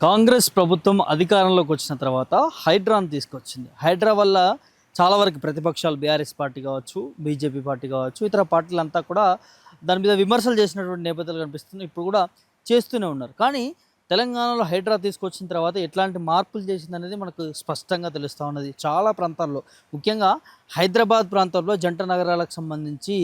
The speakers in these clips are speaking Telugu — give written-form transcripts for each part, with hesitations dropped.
కాంగ్రెస్ ప్రభుత్వం అధికారంలోకి వచ్చిన తర్వాత హైడ్రాను తీసుకొచ్చింది. హైడ్రా వల్ల చాలా వరకు ప్రతిపక్షాలు బీఆర్ఎస్ పార్టీ కావచ్చు, బీజేపీ పార్టీ కావచ్చు, ఇతర పార్టీలంతా కూడా దాని మీద విమర్శలు చేసినటువంటి నేపథ్యాలు కనిపిస్తుంది. ఇప్పుడు కూడా చేస్తూనే ఉన్నారు. కానీ తెలంగాణలో హైడ్రా తీసుకొచ్చిన తర్వాత ఎట్లాంటి మార్పులు చేసిందనేది మనకు స్పష్టంగా తెలుస్తూ ఉన్నది. చాలా ప్రాంతాల్లో, ముఖ్యంగా హైదరాబాద్ ప్రాంతంలో జంట నగరాలకు సంబంధించి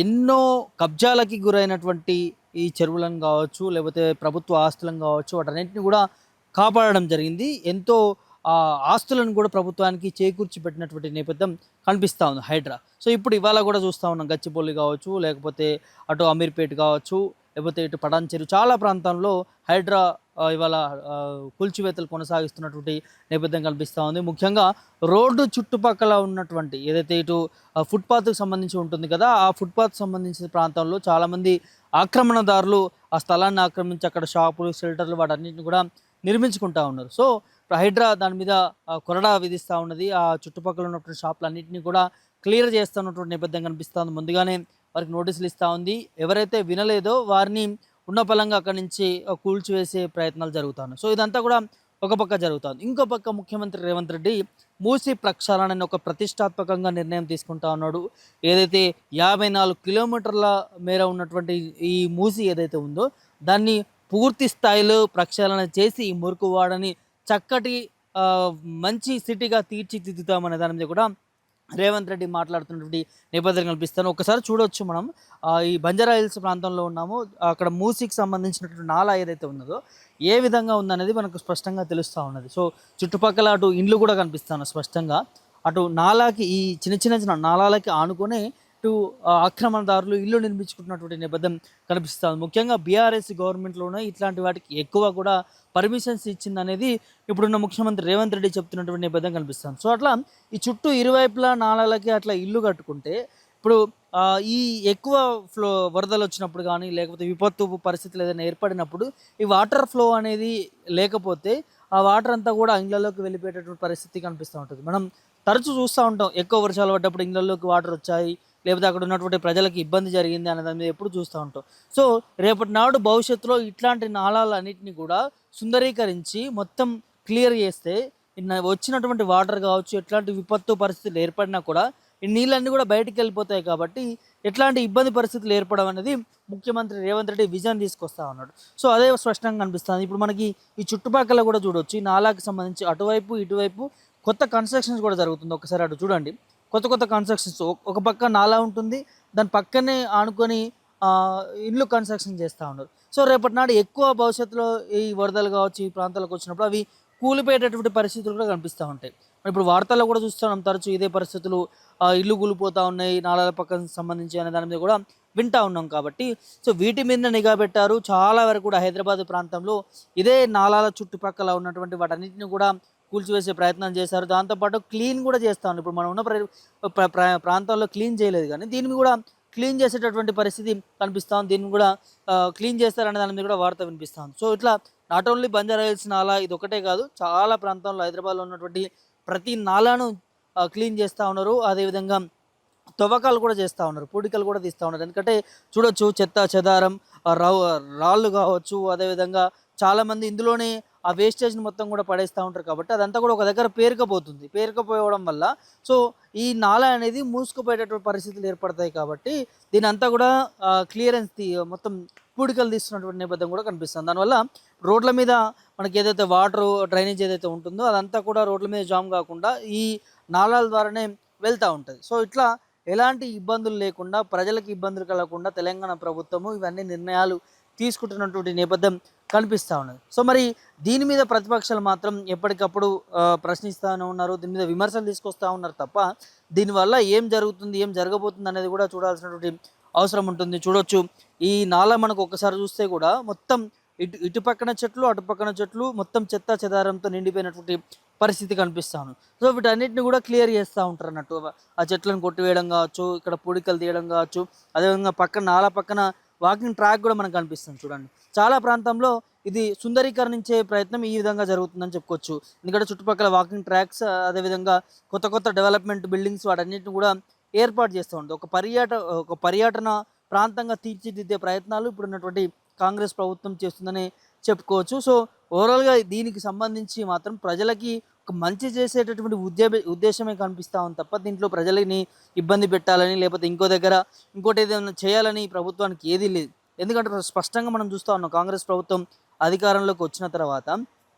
ఎన్నో కబ్జాలకి గురైనటువంటి ఈ చెరువులను కావచ్చు, లేకపోతే ప్రభుత్వ ఆస్తులను కావచ్చు, వాటన్నిటిని కూడా కాపాడడం జరిగింది. ఎంతో ఆస్తులను కూడా ప్రభుత్వానికి చేకూర్చి పెట్టినటువంటి నేపథ్యం కనిపిస్తూ ఉంది హైడ్రా. సో ఇప్పుడు ఇవాళ కూడా చూస్తూ ఉన్నాం, గచ్చిబౌలి కావచ్చు, లేకపోతే అటు అమీర్పేట్ కావచ్చు, లేకపోతే ఇటు పటాన్చెరు, చాలా ప్రాంతాల్లో హైడ్రా ఇవాళ కూల్చివేతలు కొనసాగిస్తున్నటువంటి నేపథ్యం కనిపిస్తూ ఉంది. ముఖ్యంగా రోడ్డు చుట్టుపక్కల ఉన్నటువంటి ఏదైతే ఇటు ఫుట్పాత్కి సంబంధించి ఉంటుంది కదా, ఆ ఫుట్పాత్ సంబంధించిన ప్రాంతంలో చాలామంది ఆక్రమణదారులు ఆ స్థలాన్ని ఆక్రమించి అక్కడ షాపులు, షెల్టర్లు వాటన్నిటిని కూడా నిర్మించుకుంటా ఉన్నారు. సో హైడ్రా దాని మీద కొరడా విధిస్తూ ఉన్నది. ఆ చుట్టుపక్కల ఉన్నటువంటి షాపులన్నింటినీ కూడా క్లియర్ చేస్తున్నటువంటి నేపథ్యం కనిపిస్తూ ఉంది. ముందుగానే వారికి నోటీసులు ఇస్తూ ఉంది. ఎవరైతే వినలేదో వారిని ఉన్న పలంగా అక్కడి నుంచి కూల్చివేసే ప్రయత్నాలు జరుగుతున్నాయి. సో ఇదంతా కూడా ఒక పక్క జరుగుతుంది. ఇంకో పక్క ముఖ్యమంత్రి రేవంత్ రెడ్డి మూసీ ప్రక్షాళన ఒక ప్రతిష్టాత్మకంగా నిర్ణయం తీసుకుంటా ఉన్నాడు. ఏదైతే 54 కిలోమీటర్ల మేర ఉన్నటువంటి ఈ మూసీ ఏదైతే ఉందో దాన్ని పూర్తి స్థాయిలో ప్రక్షాళన చేసి ఈ మురికి వాడని చక్కటి మంచి సిటీగా తీర్చిదిద్దుతామనే దాని మీద కూడా రేవంత్ రెడ్డి మాట్లాడుతున్నటువంటి నేపథ్యం కనిపిస్తాను. ఒకసారి చూడవచ్చు మనం ఈ బంజారా హిల్స్ ప్రాంతంలో ఉన్నాము. అక్కడ మూసీకి సంబంధించినటువంటి నాలా ఏదైతే ఉన్నదో ఏ విధంగా ఉందనేది మనకు స్పష్టంగా తెలుస్తూ ఉన్నది. సో చుట్టుపక్కల అటు ఇండ్లు కూడా కనిపిస్తాను స్పష్టంగా. అటు నాలాకి ఈ చిన్న చిన్న నాలాలకి ఆనుకొని ఇటు ఆక్రమణదారులు ఇల్లు నిర్మించుకుంటున్నటువంటి నేపథ్యం కనిపిస్తుంది. ముఖ్యంగా బీఆర్ఎస్ గవర్నమెంట్లోనే ఇట్లాంటి వాటికి ఎక్కువ కూడా పర్మిషన్స్ ఇచ్చిందనేది ఇప్పుడున్న ముఖ్యమంత్రి రేవంత్ రెడ్డి చెప్తున్నటువంటి నేపథ్యం కనిపిస్తుంది. సో అట్లా ఈ చుట్టూ ఇరువైపులా నాళాలకి అట్లా ఇల్లు కట్టుకుంటే ఇప్పుడు ఈ ఎక్కువ వరదలు వచ్చినప్పుడు కానీ, లేకపోతే విపత్తు పరిస్థితులు ఏదైనా ఏర్పడినప్పుడు ఈ వాటర్ ఫ్లో అనేది లేకపోతే ఆ వాటర్ అంతా కూడా ఇళ్ళలోకి వెళ్ళిపోయేటటువంటి పరిస్థితి కనిపిస్తూ ఉంటుంది. మనం తరచూ చూస్తూ ఉంటాం, ఎక్కువ వర్షాలు పడ్డప్పుడు ఇళ్ళల్లోకి వాటర్ వచ్చాయి, లేకపోతే అక్కడ ఉన్నటువంటి ప్రజలకు ఇబ్బంది జరిగింది అనే దాని మీద ఎప్పుడు చూస్తూ ఉంటాం. సో రేపటి నాడు భవిష్యత్తులో ఇట్లాంటి నాళాలన్నింటినీ కూడా సుందరీకరించి మొత్తం క్లియర్ చేస్తే వచ్చినటువంటి వాటర్ కావచ్చు, ఎట్లాంటి విపత్తు పరిస్థితులు ఏర్పడినా కూడా ఈ నీళ్ళన్నీ కూడా బయటికి వెళ్ళిపోతాయి. కాబట్టి ఎట్లాంటి ఇబ్బంది పరిస్థితులు ఏర్పడడం అనేది ముఖ్యమంత్రి రేవంత్ రెడ్డి విజన్ తీసుకొస్తా ఉన్నాడు. సో అదే స్పష్టంగా కనిపిస్తుంది. ఇప్పుడు మనకి ఈ చుట్టుపక్కల కూడా చూడవచ్చు, ఈ నాలాకి సంబంధించి అటువైపు ఇటువైపు కొత్త కన్స్ట్రక్షన్స్ కూడా జరుగుతుంది. ఒకసారి అటు చూడండి, కొత్త కొత్త కన్స్ట్రక్షన్స్. ఒక పక్క నాలా ఉంటుంది, దాని పక్కనే ఆనుకొని ఇల్లు కన్స్ట్రక్షన్ చేస్తూ ఉన్నారు. సో రేపటి నాడు ఎక్కువ భవిష్యత్తులో ఈ వరదలు కావచ్చు ఈ ప్రాంతాలకు వచ్చినప్పుడు అవి కూలిపోయేటటువంటి పరిస్థితులు కూడా కనిపిస్తూ ఉంటాయి. ఇప్పుడు వార్తల్లో కూడా చూస్తున్నాం తరచూ ఇదే పరిస్థితులు, ఇల్లు కూలిపోతూ ఉన్నాయి నాలాల పక్కన సంబంధించి అనే దాని మీద కూడా వింటూ ఉన్నాం. కాబట్టి సో వీటి మీద నిఘా పెట్టారు. చాలా వరకు కూడా హైదరాబాద్ ప్రాంతంలో ఇదే నాలాల చుట్టుపక్కల ఉన్నటువంటి వాటన్నిటిని కూడా కూల్చివేసే ప్రయత్నం చేశారు. దాంతోపాటు క్లీన్ కూడా చేస్తూ ఉన్నారు. ఇప్పుడు మనం ఉన్న ప్రాంతాల్లో క్లీన్ చేయలేదు, కానీ దీన్ని కూడా క్లీన్ చేసేటటువంటి పరిస్థితి కనిపిస్తాం. దీన్ని కూడా క్లీన్ చేస్తారనే దాని మీద కూడా వార్త వినిపిస్తాం. సో ఇట్లా నాట్ ఓన్లీ బంజారా హిల్స్ నాలా ఇది ఒకటే కాదు, చాలా ప్రాంతాల్లో హైదరాబాద్లో ఉన్నటువంటి ప్రతి నాలాను క్లీన్ చేస్తూ ఉన్నారు. అదేవిధంగా తవ్వకాలు కూడా చేస్తూ ఉన్నారు, పూడికలు కూడా తీస్తూ ఉన్నారు. ఎందుకంటే చూడొచ్చు, చెత్త చెదారం, రాళ్ళు కావచ్చు, అదేవిధంగా చాలామంది ఇందులోనే ఆ వేస్టేజ్ని మొత్తం కూడా పడేస్తూ ఉంటారు. కాబట్టి అదంతా కూడా ఒక దగ్గర పేరుకపోవడం వల్ల సో ఈ నాలా అనేది మూసుకుపోయేటటువంటి పరిస్థితులు ఏర్పడతాయి. కాబట్టి దీని అంతా కూడా క్లియరెన్స్ మొత్తం పూడికలు తీస్తున్నటువంటి నేపథ్యం కూడా కనిపిస్తుంది. దానివల్ల రోడ్ల మీద మనకి ఏదైతే వాటర్ డ్రైనేజ్ ఏదైతే ఉంటుందో అదంతా కూడా రోడ్ల మీద జామ్ కాకుండా ఈ నాలాల ద్వారానే వెళ్తూ ఉంటుంది. సో ఇట్లా ఎలాంటి ఇబ్బందులు లేకుండా, ప్రజలకు ఇబ్బందులు కలగకుండా తెలంగాణ ప్రభుత్వము ఇవన్నీ నిర్ణయాలు తీసుకుంటున్నటువంటి నేపథ్యం కనిపిస్తూ ఉన్నది. సో మరి దీని మీద ప్రతిపక్షాలు మాత్రం ఎప్పటికప్పుడు ప్రశ్నిస్తూనే ఉన్నారు, దీని మీద విమర్శలు తీసుకొస్తూ ఉన్నారు తప్ప దీనివల్ల ఏం జరుగుతుంది, ఏం జరగబోతుంది అనేది కూడా చూడాల్సినటువంటి అవసరం ఉంటుంది. చూడొచ్చు, ఈ నాలా మనకు ఒక్కసారి చూస్తే కూడా మొత్తం ఇటు పక్కన చెట్లు, అటు పక్కన చెట్లు, మొత్తం చెత్త చెదారంతో నిండిపోయినటువంటి పరిస్థితి కనిపిస్తాను. సో వీటన్నిటిని కూడా క్లియర్ చేస్తూ ఉంటారు అన్నట్టు. ఆ చెట్లను కొట్టివేయడం కావచ్చు, ఇక్కడ పూడికలు తీయడం కావచ్చు, అదేవిధంగా పక్కన నాలా పక్కన వాకింగ్ ట్రాక్ కూడా మనకు కనిపిస్తుంది. చూడండి, చాలా ప్రాంతంలో ఇది సుందరీకరించే ప్రయత్నం ఈ విధంగా జరుగుతుందని చెప్పుకోవచ్చు. ఎందుకంటే చుట్టుపక్కల వాకింగ్ ట్రాక్స్, అదేవిధంగా కొత్త కొత్త డెవలప్మెంట్ బిల్డింగ్స్ వాటన్నిటిని కూడా ఏర్పాటు చేస్తూ ఉంటుంది. ఒక పర్యాటన ప్రాంతంగా తీర్చిదిద్దే ప్రయత్నాలు ఇప్పుడున్నటువంటి కాంగ్రెస్ ప్రభుత్వం చేస్తుందని చెప్పుకోవచ్చు. సో ఓవరాల్గా దీనికి సంబంధించి మాత్రం ప్రజలకి ఒక మంచి చేసేటటువంటి ఉద్దేశమే కనిపిస్తూ ఉంది తప్ప దీంట్లో ప్రజలని ఇబ్బంది పెట్టాలని లేకపోతే ఇంకో దగ్గర ఇంకోటి ఏదైనా చేయాలని ఈ ప్రభుత్వానికి ఏదీ లేదు. ఎందుకంటే స్పష్టంగా మనం చూస్తూ ఉన్నాం కాంగ్రెస్ ప్రభుత్వం అధికారంలోకి వచ్చిన తర్వాత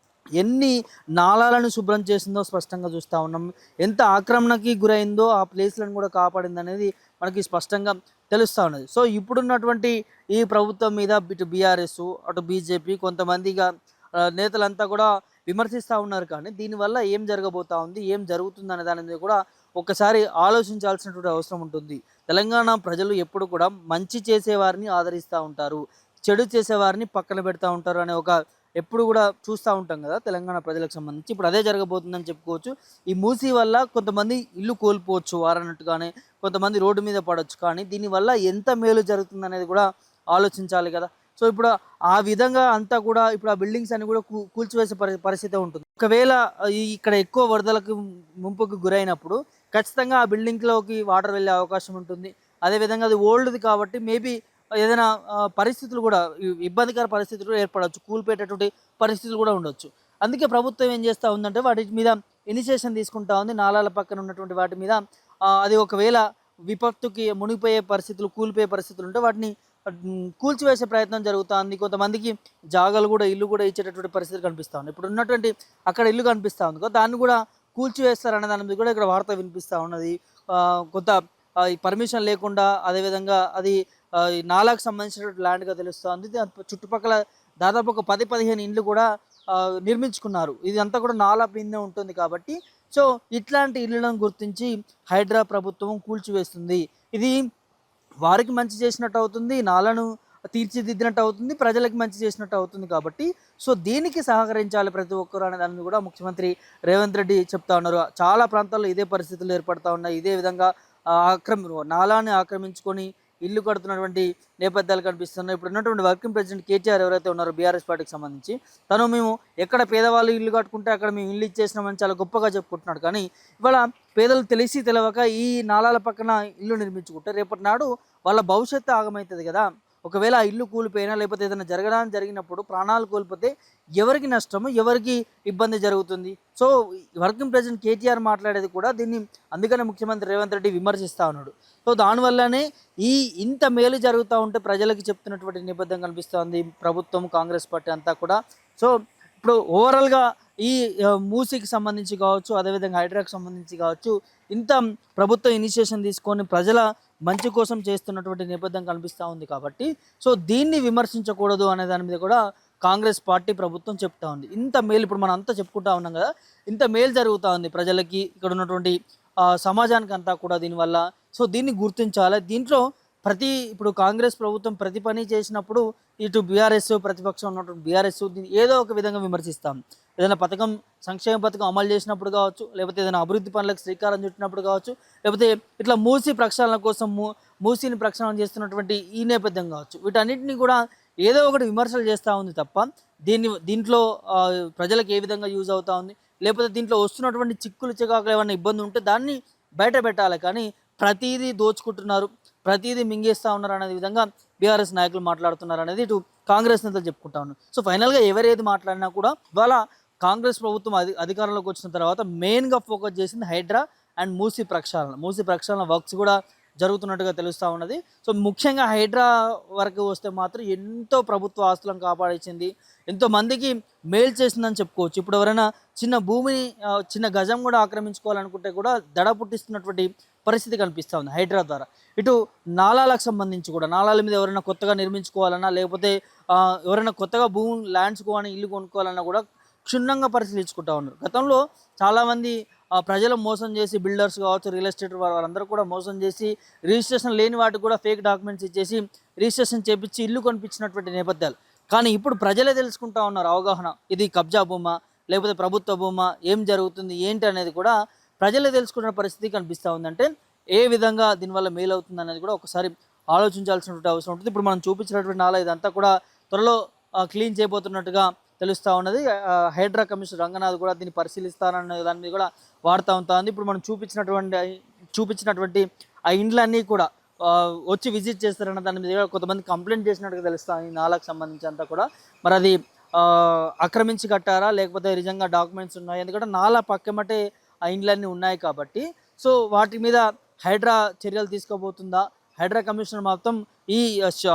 ఎన్ని నాలాలను శుభ్రం చేసిందో స్పష్టంగా చూస్తూ ఉన్నాం. ఎంత ఆక్రమణకి గురైందో ఆ ప్లేస్లను కూడా కాపాడింది అనేది మనకి స్పష్టంగా తెలుస్తూ ఉన్నది. సో ఇప్పుడున్నటువంటి ఈ ప్రభుత్వం మీద ఇటు బీఆర్ఎస్ అటు బీజేపీ కొంతమందిగా నేతలంతా కూడా విమర్శిస్తూ ఉన్నారు. కానీ దీనివల్ల ఏం జరగబోతా ఉంది, ఏం జరుగుతుంది అనే దాని మీద కూడా ఒక్కసారి ఆలోచించాల్సినటువంటి అవసరం ఉంటుంది. తెలంగాణ ప్రజలు ఎప్పుడు కూడా మంచి చేసేవారిని ఆదరిస్తూ ఉంటారు, చెడు చేసేవారిని పక్కన పెడతా ఉంటారు అనే ఒక ఎప్పుడు కూడా చూస్తూ ఉంటాం కదా తెలంగాణ ప్రజలకు సంబంధించి. ఇప్పుడు అదే జరగబోతుందని చెప్పుకోవచ్చు. ఈ మూసీ వల్ల కొంతమంది ఇల్లు కోల్పోవచ్చు వారన్నట్టుగానే, కొంతమంది రోడ్డు మీద పడవచ్చు. కానీ దీనివల్ల ఎంత మేలు జరుగుతుంది అనేది కూడా ఆలోచించాలి కదా. సో ఇప్పుడు ఆ విధంగా అంతా కూడా ఇప్పుడు ఆ బిల్డింగ్స్ అన్ని కూడా కూల్చివేసే పరిస్థితి ఉంటుంది. ఒకవేళ ఇక్కడ ఎక్కువ వరదలకు ముంపుకు గురైనప్పుడు ఖచ్చితంగా ఆ బిల్డింగ్లోకి వాటర్ వెళ్ళే అవకాశం ఉంటుంది. అదేవిధంగా అది ఓల్డ్ది కాబట్టి మేబీ ఏదైనా పరిస్థితులు కూడా ఇబ్బందికర పరిస్థితులు ఏర్పడవచ్చు, కూలిపోయేటటువంటి పరిస్థితులు కూడా ఉండొచ్చు. అందుకే ప్రభుత్వం ఏం చేస్తూ ఉందంటే వాటి మీద ఇనిషియేషన్ తీసుకుంటా ఉంది. నాలాల పక్కన ఉన్నటువంటి వాటి మీద అది ఒకవేళ విపత్తుకి మునిగిపోయే పరిస్థితులు, కూలిపోయే పరిస్థితులు ఉంటే వాటిని కూల్చివేసే ప్రయత్నం జరుగుతుంది. కొంతమందికి జాగాలు కూడా ఇల్లు కూడా ఇచ్చేటటువంటి పరిస్థితులు కనిపిస్తూ ఉంది. ఇప్పుడు ఉన్నటువంటి అక్కడ ఇల్లు కనిపిస్తూ ఉంది కదా, దాన్ని కూడా కూల్చివేస్తారనే దాని మీద కూడా ఇక్కడ వార్త వినిపిస్తూ ఉన్నది. కొంత పర్మిషన్ లేకుండా, అదేవిధంగా అది ఈ నాలాకు సంబంధించినటువంటి ల్యాండ్గా తెలుస్తుంది. చుట్టుపక్కల దాదాపు ఒక 10-15 ఇండ్లు కూడా నిర్మించుకున్నారు. ఇది అంతా కూడా నాలా కిందే ఉంటుంది కాబట్టి సో ఇట్లాంటి ఇళ్లను గుర్తించి హైడ్రా ప్రభుత్వం కూల్చివేస్తుంది. ఇది వారికి మంచి చేసినట్టు అవుతుంది, నాలను తీర్చిదిద్దినట్టు అవుతుంది, ప్రజలకు మంచి చేసినట్టు అవుతుంది. కాబట్టి సో దీనికి సహకరించాలి ప్రతి ఒక్కరు అనే దాన్ని కూడా ముఖ్యమంత్రి రేవంత్ రెడ్డి చెప్తా ఉన్నారు. చాలా ప్రాంతాల్లో ఇదే పరిస్థితులు ఏర్పడతా ఉన్నాయి. ఇదే విధంగా నాలాన్ని ఆక్రమించుకొని ఇల్లు కడుతున్నటువంటి నేపథ్యాలు కనిపిస్తున్నాయి. ఇప్పుడు ఉన్నటువంటి వర్కింగ్ ప్రెసిడెంట్ కేటీఆర్ ఎవరైతే ఉన్నారో బీఆర్ఎస్ పార్టీకి సంబంధించి, తను మేము ఎక్కడ పేదవాళ్ళు ఇల్లు కట్టుకుంటే అక్కడ మేము ఇల్లు ఇచ్చేసినామని చాలా గొప్పగా చెప్పుకుంటున్నాడు. కానీ ఇవాళ పేదలు తెలిసి తెలవక ఈ నాలాల పక్కన ఇల్లు నిర్మించుకుంటే రేపటి నాడు వాళ్ళ భవిష్యత్తు ఆగమవుతుంది కదా. ఒకవేళ ఆ ఇల్లు కూలిపోయినా లేకపోతే ఏదైనా జరిగినప్పుడు ప్రాణాలు కోల్పోతే ఎవరికి నష్టము, ఎవరికి ఇబ్బంది జరుగుతుంది. సో వర్కింగ్ ప్రెసిడెంట్ కేటీఆర్ మాట్లాడేది కూడా దీన్ని అందుకనే ముఖ్యమంత్రి రేవంత్ రెడ్డి విమర్శిస్తూ ఉన్నాడు. సో దానివల్లనే ఇంత మేలు జరుగుతూ ఉంటే ప్రజలకు చెప్తున్నటువంటి నేపథ్యం కనిపిస్తుంది ప్రభుత్వం, కాంగ్రెస్ పార్టీ అంతా కూడా. సో ఇప్పుడు ఓవరాల్గా ఈ మూసీకి సంబంధించి కావచ్చు, అదేవిధంగా హైడ్రాకి సంబంధించి కావచ్చు, ఇంత ప్రభుత్వం ఇనిషియేషన్ తీసుకొని ప్రజల మంచి కోసం చేస్తున్నటువంటి నేపథ్యం కనిపిస్తూ ఉంది. కాబట్టి సో దీన్ని విమర్శించకూడదు అనే దాని మీద కూడా కాంగ్రెస్ పార్టీ ప్రభుత్వం చెప్తా ఉంది. ఇంత మేలు ఇప్పుడు మనం అంతా చెప్పుకుంటా ఉన్నాం కదా, ఇంత మేలు జరుగుతూ ఉంది ప్రజలకి, ఇక్కడ ఉన్నటువంటి సమాజానికి అంతా కూడా దీనివల్ల. సో దీన్ని గుర్తించాలి. దీంట్లో ఇప్పుడు కాంగ్రెస్ ప్రభుత్వం ప్రతి పని చేసినప్పుడు ఇటు బీఆర్ఎస్ ప్రతిపక్షం ఉన్నటువంటి బీఆర్ఎస్ దీన్ని ఏదో ఒక విధంగా విమర్శిస్తాం. ఏదైనా సంక్షేమ పథకం అమలు చేసినప్పుడు కావచ్చు, లేకపోతే ఏదైనా అభివృద్ధి పనులకు శ్రీకారం చుట్టినప్పుడు కావచ్చు, లేకపోతే ఇట్లా మూసీ ప్రక్షాళన కోసం మూసీని ప్రక్షాళన చేస్తున్నటువంటి ఈ నేపథ్యం కావచ్చు, వీటన్నిటిని కూడా ఏదో ఒకటి విమర్శలు చేస్తూ ఉంది తప్ప దీంట్లో ప్రజలకు ఏ విధంగా యూజ్ అవుతూ ఉంది, లేకపోతే దీంట్లో వస్తున్నటువంటి చిక్కులు చికాకులు ఏమైనా ఇబ్బంది ఉంటే దాన్ని బయట పెట్టాలి. కానీ ప్రతిదీ దోచుకుంటున్నారు, ప్రతిదీ మింగేస్తూ ఉన్నారు అనే విధంగా బీఆర్ఎస్ నాయకులు మాట్లాడుతున్నారు అనేది ఇటు కాంగ్రెస్ నేతలు చెప్పుకుంటా ఉన్నారు. సో ఫైనల్గా ఎవరేది మాట్లాడినా కూడా ఇవాళ కాంగ్రెస్ ప్రభుత్వం అధికారంలోకి వచ్చిన తర్వాత మెయిన్గా ఫోకస్ చేసింది హైడ్రా అండ్ మూసీ ప్రక్షాళన వర్క్స్ కూడా జరుగుతున్నట్టుగా తెలుస్తూ ఉన్నది. సో ముఖ్యంగా హైడ్రా వరకు వస్తే మాత్రం ఎంతో ప్రభుత్వ ఆస్తులను కాపాడించింది, ఎంతో మందికి మేలు చేసిందని చెప్పుకోవచ్చు. ఇప్పుడు ఎవరైనా చిన్న భూమిని చిన్న గజం కూడా ఆక్రమించుకోవాలనుకుంటే కూడా దడ పుట్టిస్తున్నటువంటి పరిస్థితి కనిపిస్తూ ఉంది హైడ్రా ద్వారా. ఇటు నాలాలకు సంబంధించి కూడా నాలాల మీద ఎవరైనా కొత్తగా నిర్మించుకోవాలన్నా, లేకపోతే ఎవరైనా కొత్తగా ల్యాండ్స్ కానీ ఇల్లు కొనుక్కోవాలన్నా కూడా క్షుణ్ణంగా పరిశీలించుకుంటా ఉన్నారు. గతంలో చాలామంది ప్రజలు మోసం చేసి, బిల్డర్స్ కావచ్చు, రియల్ ఎస్టేట్ వారందరూ కూడా మోసం చేసి రిజిస్ట్రేషన్ లేని వాటికి కూడా ఫేక్ డాక్యుమెంట్స్ ఇచ్చేసి రిజిస్ట్రేషన్ చేపించి ఇల్లు కొనిపించినటువంటి నేపథ్యాలు. కానీ ఇప్పుడు ప్రజలే తెలుసుకుంటా ఉన్నారు అవగాహన, ఇది కబ్జా భూమా లేకపోతే ప్రభుత్వ భూమా, ఏం జరుగుతుంది ఏంటి అనేది కూడా ప్రజలే తెలుసుకున్న పరిస్థితి కనిపిస్తూ ఉందంటే ఏ విధంగా దీనివల్ల మేలు అవుతుంది అనేది కూడా ఒకసారి ఆలోచించాల్సినటువంటి అవసరం ఉంటుంది. ఇప్పుడు మనం చూపించినటువంటి నాలా ఇదంతా కూడా త్వరలో క్లీన్ చేయబోతున్నట్టుగా తెలుస్తూ ఉన్నది. హైడ్రా కమిషనర్ రంగనాథ్ కూడా దీన్ని పరిశీలిస్తారన్న దాని మీద కూడా వాడుతూ ఉంటుంది. ఇప్పుడు మనం చూపించినటువంటి ఆ ఇండ్లన్నీ కూడా వచ్చి విజిట్ చేస్తారన్న దాని మీద కొంతమంది కంప్లైంట్ చేసినట్టుగా తెలుస్తుంది ఈ నాలాకు సంబంధించి అంతా కూడా. మరి అది ఆక్రమించి కట్టారా లేకపోతే నిజంగా డాక్యుమెంట్స్ ఉన్నాయి, ఎందుకంటే నాలా పక్కమటే ఆ ఇండ్లన్నీ ఉన్నాయి కాబట్టి. సో వాటి మీద హైడ్రా చర్యలు తీసుకోబోతుందా, హైడ్రా కమిషనర్ మొత్తం ఈ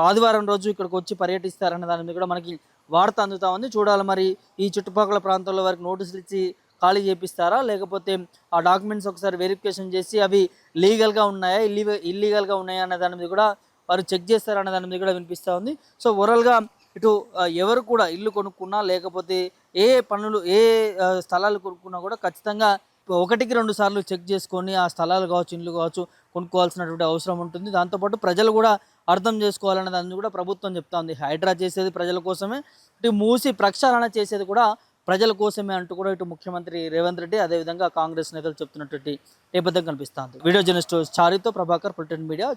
ఆదివారం రోజు ఇక్కడికి వచ్చి పర్యటిస్తారన్న దాని మీద కూడా మనకి వార్త అందుతా ఉంది. చూడాలి మరి ఈ చుట్టుపక్కల ప్రాంతాల్లో వారికి నోటీసులు ఇచ్చి ఖాళీ చేపిస్తారా, లేకపోతే ఆ డాక్యుమెంట్స్ ఒకసారి వెరిఫికేషన్ చేసి అవి లీగల్గా ఉన్నాయా ఇల్లీగల్గా ఉన్నాయా అనే దాని మీద కూడా వారు చెక్ చేస్తారన్న దాని మీద కూడా వినిపిస్తూ ఉంది. సో ఓవరాల్గా ఇటు ఎవరు కూడా ఇల్లు కొనుక్కున్నా లేకపోతే ఏ పనులు స్థలాలు కొనుక్కున్నా కూడా ఖచ్చితంగా ఒకటికి రెండు సార్లు చెక్ చేసుకొని ఆ స్థలాలు కావచ్చు ఇండ్లు కావచ్చు కొనుక్కోవాల్సినటువంటి అవసరం ఉంటుంది. దాంతోపాటు ప్రజలు కూడా అర్థం చేసుకోవాలనే దాన్ని కూడా ప్రభుత్వం చెప్తా ఉంది. హైడ్రా చేసేది ప్రజల కోసమే, ఇటు మూసి ప్రక్షాళన చేసేది కూడా ప్రజల కోసమే అంటూ కూడా ఇటు ముఖ్యమంత్రి రేవంత్ రెడ్డి అదేవిధంగా కాంగ్రెస్ నేతలు చెప్తున్నటువంటి నేపథ్యం కనిపిస్తుంది. వీడియో జర్నలిస్ట్ చారితో ప్రభాకర్, ప్రిటెన్ మీడియా.